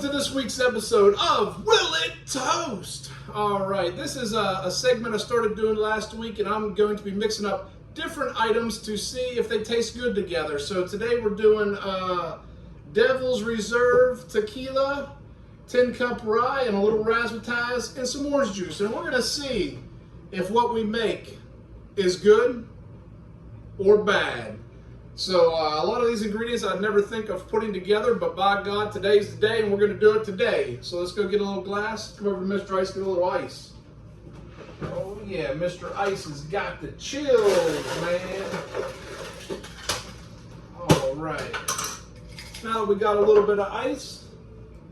to this week's episode of Will It Toast? Alright, this is a segment I started doing last week, and I'm going to be mixing up different items to see if they taste good together. So today we're doing Devil's Reserve Tequila, 10 Cup Rye, and a little Razzmatazz, and some orange juice. And we're going to see if what we make is good or bad. So a lot of these ingredients I'd never think of putting together, but by God, today's the day, and we're going to do it today. So let's go get a little glass. Come over to Mr. Ice, get a little ice. Oh yeah, Mr. Ice has got the chills, man. All right. Now that we got a little bit of ice,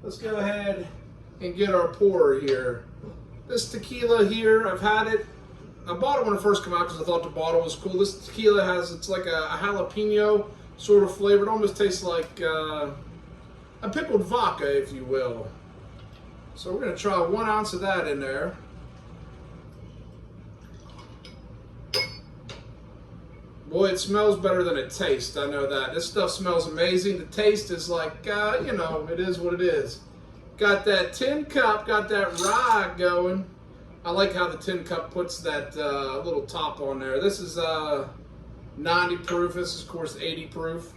let's go ahead and get our pourer here. This tequila here, I've had it. I bought it when it first came out because I thought the bottle was cool. This tequila has, it's like a jalapeno sort of flavor. It almost tastes like a pickled vodka, if you will. So we're going to try 1 ounce of that in there. Boy, it smells better than it tastes. I know that. This stuff smells amazing. The taste is like, you know, it is what it is. Got that 10 cup, got that rye going. I like how the 10 cup puts that little top on there. This is 90 proof. This is, of course, 80 proof.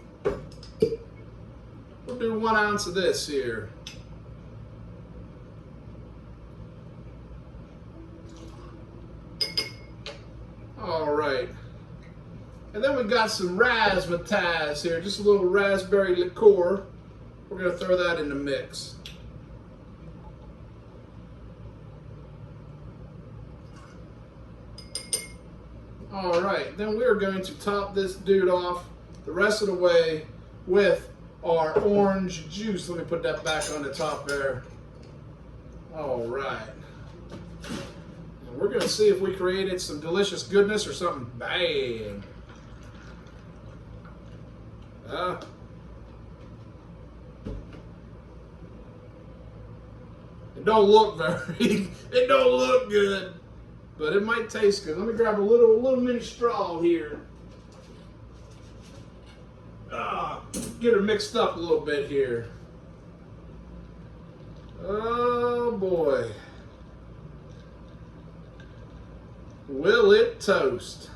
We'll do 1 ounce of this here. All right. And then we've got some Razzmatazz here, just a little raspberry liqueur. We're going to throw that in the mix. All right, then we're going to top this dude off the rest of the way with our orange juice. Let me put that back on the top there. All right. And we're going to see if we created some delicious goodness or something bad. It don't look very, it don't look good. But it might taste good. Let me grab a little mini straw here. Get her mixed up a little bit here. Oh boy. Will it toast?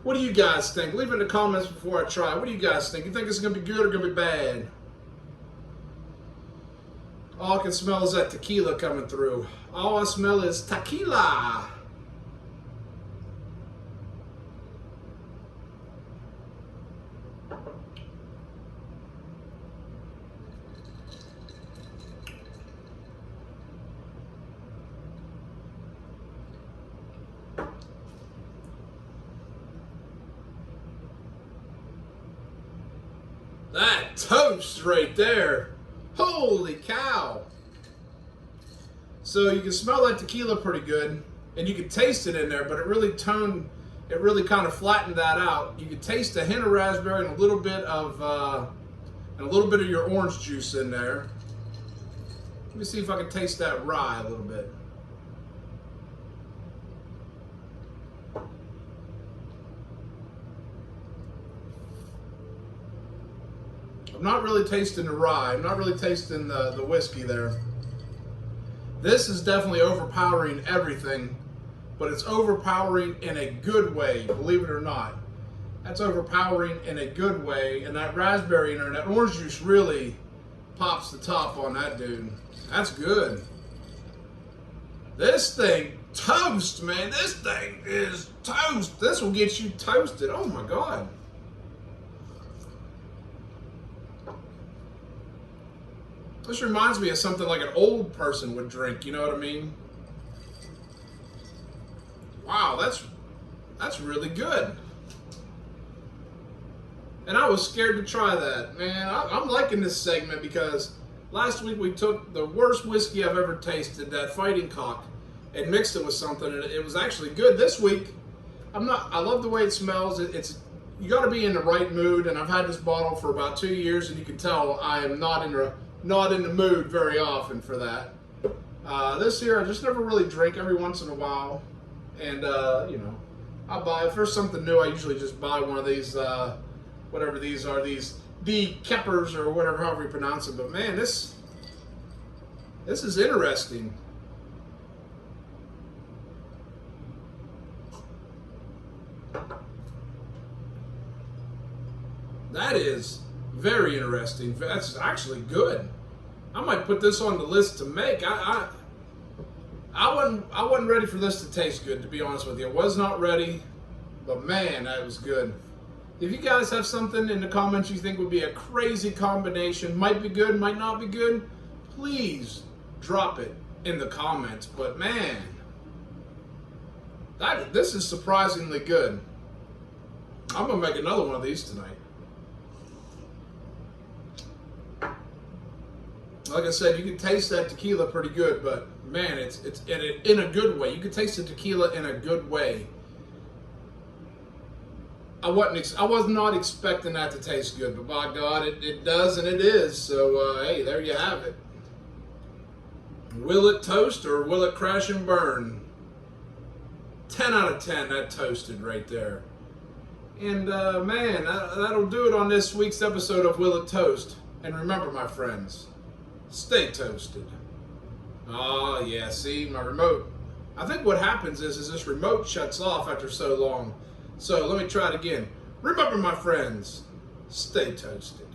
What do you guys think? Leave it in the comments before I try. What do you guys think? You think it's going to be good or going to be bad? All I can smell is that tequila coming through. All I smell is tequila. That toast right there. Holy cow. So you can smell that tequila pretty good, and you can taste it in there, but it really kind of flattened that out. You can taste a hint of raspberry and a little bit of your orange juice in there. Let me see if I can taste that rye a little bit. I'm not really tasting the rye. I'm not really tasting the whiskey there. This is definitely overpowering everything, but it's overpowering in a good way, believe it or not. That's overpowering in a good way, and that raspberry in there, and that orange juice really pops the top on that dude. That's good. This thing, toast, man. This thing is toast. This will get you toasted. Oh my God. This reminds me of something like an old person would drink, you know what I mean? Wow, that's really good. And I was scared to try that. Man, I'm liking this segment because last week we took the worst whiskey I've ever tasted, that Fighting Cock, and mixed it with something, and it was actually good. This week, I love the way it smells. You got to be in the right mood, and I've had this bottle for about 2 years, and you can tell I am not in the mood very often for that. This here, I just never really drink, every once in a while. And, you know, I buy, if there's something new, I usually just buy one of these, whatever these are, these the Keppers or whatever, however you pronounce it. But man, this is interesting. That is very interesting. That's actually good. I might put this on the list to make. I wasn't ready for this to taste good, to be honest with you. I was not ready, but man, that was good. If you guys have something in the comments you think would be a crazy combination, might be good, might not be good, please drop it in the comments. But man, this is surprisingly good. I'm gonna make another one of these tonight. Like I said, you can taste that tequila pretty good, but man, it's in a good way. You can taste the tequila in a good way. I was not expecting that to taste good, but by God, it does, and it is. So hey, there you have it. Will it toast or will it crash and burn? 10 out of 10, that toasted right there. And man, that'll do it on this week's episode of Will It Toast. And remember, my friends, stay toasted. Oh yeah, see, my remote. I think what happens is this remote shuts off after so long. So let me try it again. Remember, my friends, stay toasted.